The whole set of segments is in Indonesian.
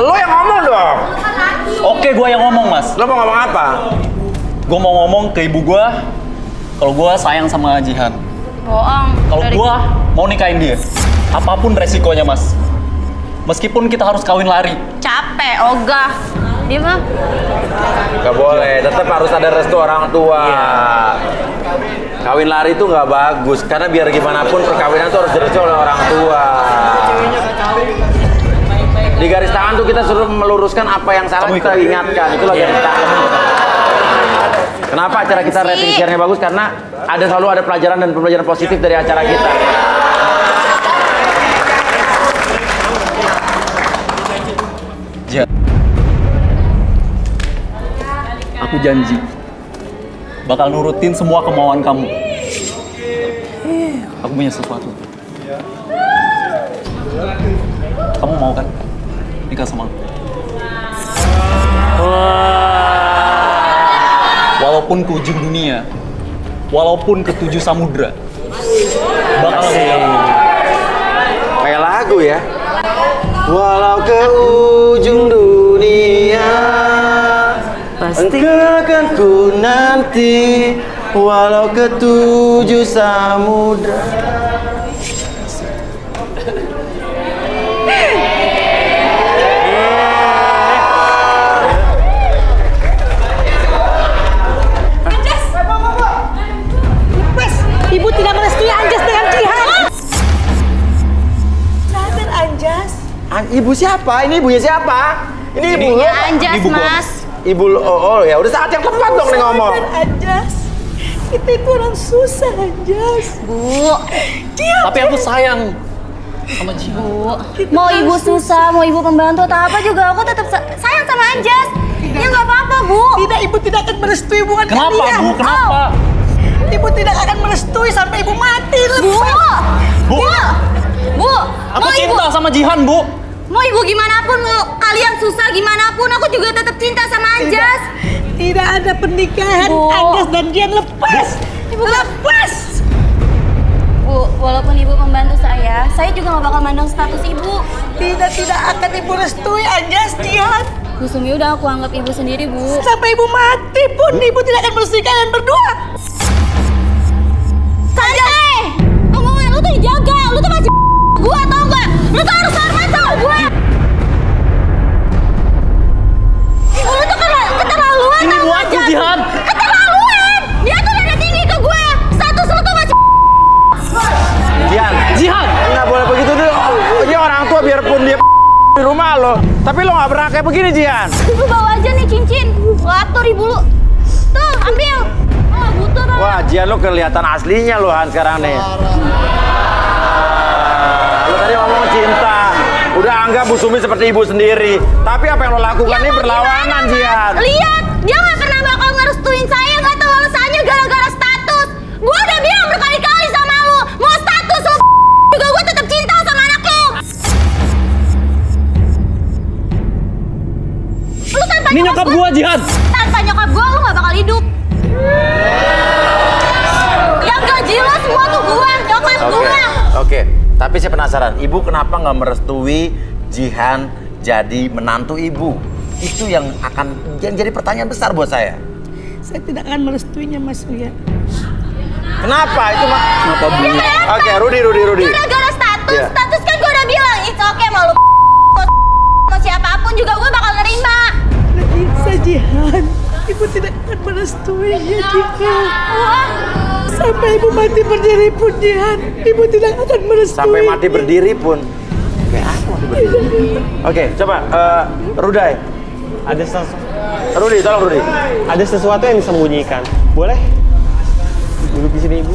Lo yang ngomong dong. Oke, gue yang ngomong, Mas. Lo mau ngomong apa? Gue mau ngomong ke ibu gue kalau gue sayang sama Jihan. Bohong. Kalau gue mau nikahin dia. Apapun resikonya, Mas. Meskipun kita harus kawin lari. Capek, ogah. Dia mah. Gak boleh, tetap harus ada restu orang tua. Kawin lari itu nggak bagus, karena biar gimana pun perkawinan itu harus direstu oleh orang tua. Di garis tangan tuh kita suruh meluruskan apa yang salah, kita ingatkan. Itulah garis tangan. Kenapa acara kita rating share-nya bagus? Karena selalu ada pelajaran dan pembelajaran positif dari acara kita. Jihan, aku janji bakal nurutin semua kemauan kamu. Aku punya sesuatu. Kamu mau kan nikah sama aku? Walaupun ke ujung dunia, walaupun ke 7 samudra, bakal Kayak lagu ya. Walau ke ujung dunia, engkau akan ku nanti, walau ke 7 samudra. Ibu tidak merestui Anjas dengan Jihan. Sadar Anjas. Ibu siapa? Ini ibunya siapa? Ini ibu lo? Anjas, ibu gua. Mas. Ibu lo, oh ya udah saat yang tepat dong nih ngomong. Sadar Anjas. Kita itu orang susah Anjas. Bu. Tapi aku sayang sama Jihan. Bu. Mau ibu susah, mau ibu pembantu atau apa juga, aku tetap sayang sama Anjas. Ya nggak apa-apa, Bu. Tidak, ibu tidak akan merestui hubungan Kenapa, kalian. Bu? Kenapa? Ibu tidak akan merestui sampai ibu mati. Bu. Bu. Bu. Aku Mau ibu. cinta sama Jihan, Bu. Mau ibu gimana pun, mau kalian susah gimana pun, aku juga tetap cinta sama Anjas. Tidak ada pernikahan Bu. Anjas dan Jihan, lepas. Ibu Lepas. Bu, walaupun ibu membantu saya juga nggak bakal mandang status ibu. Tidak akan ibu restui Anjas, Jihan. Bu Sumi udah aku anggap ibu sendiri, Bu. Sampai ibu mati pun ibu tidak akan merestui kalian berdua. Sanjay! Omongan lu tuh dijaga, lu tuh masih gua tau gak? Lu tuh harus hormat sama gua. Lu tuh keterlaluan Ini tau buat gak, aku, Jan? Jihan. Keterlaluan! Dia tuh udah tinggi ke gue. Status lu tuh masih Jihan, nggak boleh begitu deh. Dia orang tua biarpun dia di rumah lo, tapi lo nggak pernah kayak begini Jihan. Lu bawa aja nih cincin. Ngatur ibu lu. Tuh, ambil. Oh, butuh banget. Wah, Jihan lo kelihatan aslinya lo Han sekarang nih. Lo tadi ngomong cinta, udah anggap Bu Sumi seperti ibu sendiri. Tapi apa yang lo lakukan ini berlawanan Jihan. Lihat, dia nggak pernah bakal ngerestuin saya, nggak tahu alasannya gara-gara status. Gua udah bilang berkali-kali sama lu, mau status lu juga gua tetap cinta sama anak lu. Lu tanpa Ini nyokap gua, Jihan. tanpa nyokap gua lu nggak bakal hidup. Yang gaji lo semua tuh gua, nyokap gua. Oke. Tapi saya penasaran, ibu kenapa nggak merestui Jihan jadi menantu ibu? Itu yang jadi pertanyaan besar buat saya. Saya tidak akan merestuinya, Mas Uya. Kenapa? Itu mah. Kenapa, Bu? Oke, Rudi. Gara-gara status, Iya. status kan gua udah bilang, it's okay mau lu mau siapapun juga gua bakal nerima. Tidak bisa, Jihan. Ibu tidak akan merestuinya, Jihan. Wah, Sampai ibu mati berdiri pun, Jihan. Ibu tidak akan merestui. Sampai mati berdiri pun. Kayak aku mati berdiri. Oke, coba Rudai. Rudi, tolong Rudi. Ada sesuatu yang disembunyikan. Boleh? Duduk di sini, Ibu.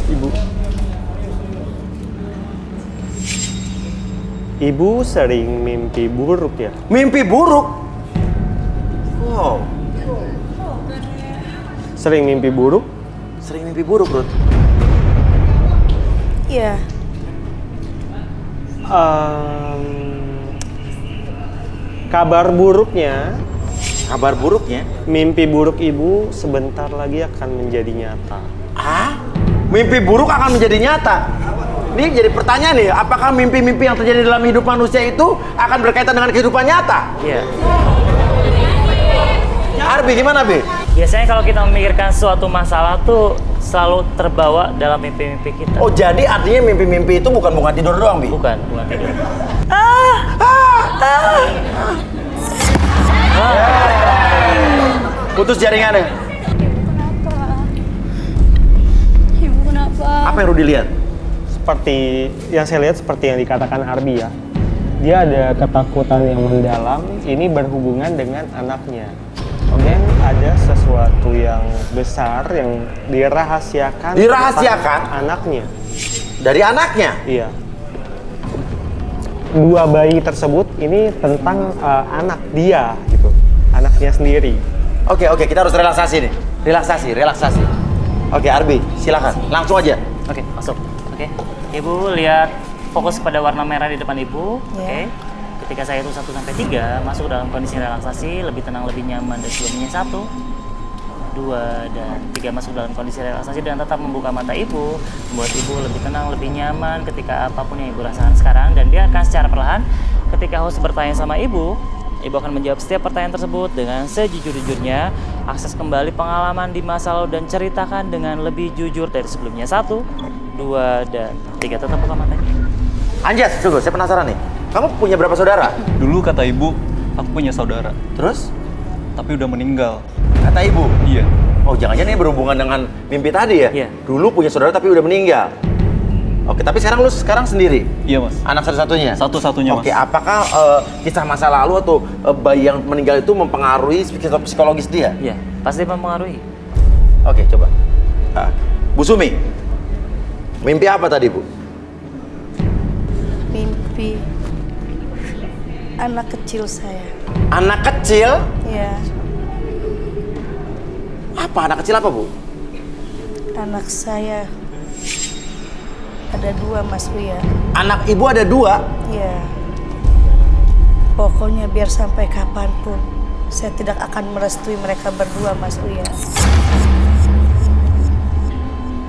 Ibu. Ibu sering mimpi buruk ya? Mimpi buruk. Wow, Sering mimpi buruk? sering mimpi buruk, Rud. Iya. Kabar buruknya, Kabar buruknya? mimpi buruk ibu sebentar lagi akan menjadi nyata. Ah? mimpi buruk akan menjadi nyata. Ini jadi pertanyaan nih, apakah mimpi-mimpi yang terjadi dalam hidup manusia itu akan berkaitan dengan kehidupan nyata? Iya. Arbi, gimana, Bi? Biasanya kalau kita memikirkan suatu masalah tuh selalu terbawa dalam mimpi-mimpi kita. Oh, jadi artinya mimpi-mimpi itu bukan tidur doang, Bi? Bukan tidur. Putus jaringannya. Ibu kenapa? Apa yang Rudi lihat? Seperti yang saya lihat seperti yang dikatakan Arbi ya. Dia ada ketakutan yang mendalam, ini berhubungan dengan anaknya. Kemudian ada sesuatu yang besar yang dirahasiakan Dirahasiakan? tentang anaknya. Dari anaknya? Iya. Dua bayi tersebut ini tentang anak dia gitu, anaknya sendiri. Oke, kita harus relaksasi nih. Relaksasi. Oke, Arbi, silakan. Langsung aja. Oke, masuk. Oke. Ibu lihat fokus pada warna merah di depan Ibu. Oke. Ketika saya hitung 1 sampai 3, masuk dalam kondisi relaksasi, lebih tenang, lebih nyaman dan sebelumnya 1, 2, dan 3 masuk dalam kondisi relaksasi dan tetap membuka mata Ibu, membuat Ibu lebih tenang, lebih nyaman ketika apapun yang Ibu rasakan sekarang, dan biarkan secara perlahan ketika host bertanya sama Ibu akan menjawab setiap pertanyaan tersebut dengan sejujur-jujurnya. Akses kembali pengalaman di masa lalu dan ceritakan dengan lebih jujur dari sebelumnya. 1, 2, dan 3. Tetap buka matanya. Anjas, tunggu, saya penasaran nih. Kamu punya berapa saudara? Dulu kata ibu, aku punya saudara, Terus? tapi udah meninggal. Kata ibu? Iya. Oh, jangan-jangan ini berhubungan dengan mimpi tadi ya? Iya. Dulu punya saudara tapi udah meninggal. Oke, tapi sekarang lu sendiri? Iya, Mas. Anak satu-satunya? Satu-satunya, Mas. Oke, apakah kisah masa lalu atau bayi yang meninggal itu mempengaruhi psikologis dia? Iya, pasti mempengaruhi. Oke, coba. Bu Sumi, mimpi apa tadi, Bu? Mimpi anak kecil saya. Anak kecil? Ya, Apa? Anak kecil apa, Bu? anak saya ada 2, Mas Uya. Anak ibu ada 2? Ya, pokoknya biar sampai kapanpun saya tidak akan merestui mereka berdua, Mas Uya.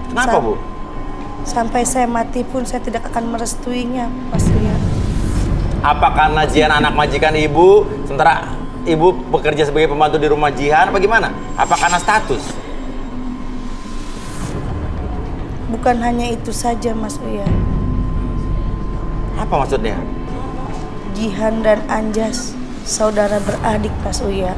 Kenapa, Bu? Sampai saya mati pun saya tidak akan merestuinya, Mas Uya. Apa karena Jihan anak majikan ibu, sementara ibu bekerja sebagai pembantu di rumah Jihan, apa gimana? Apa karena status? Bukan hanya itu saja, Mas Uya. Apa maksudnya? Jihan dan Anjas, saudara beradik, Mas Uya.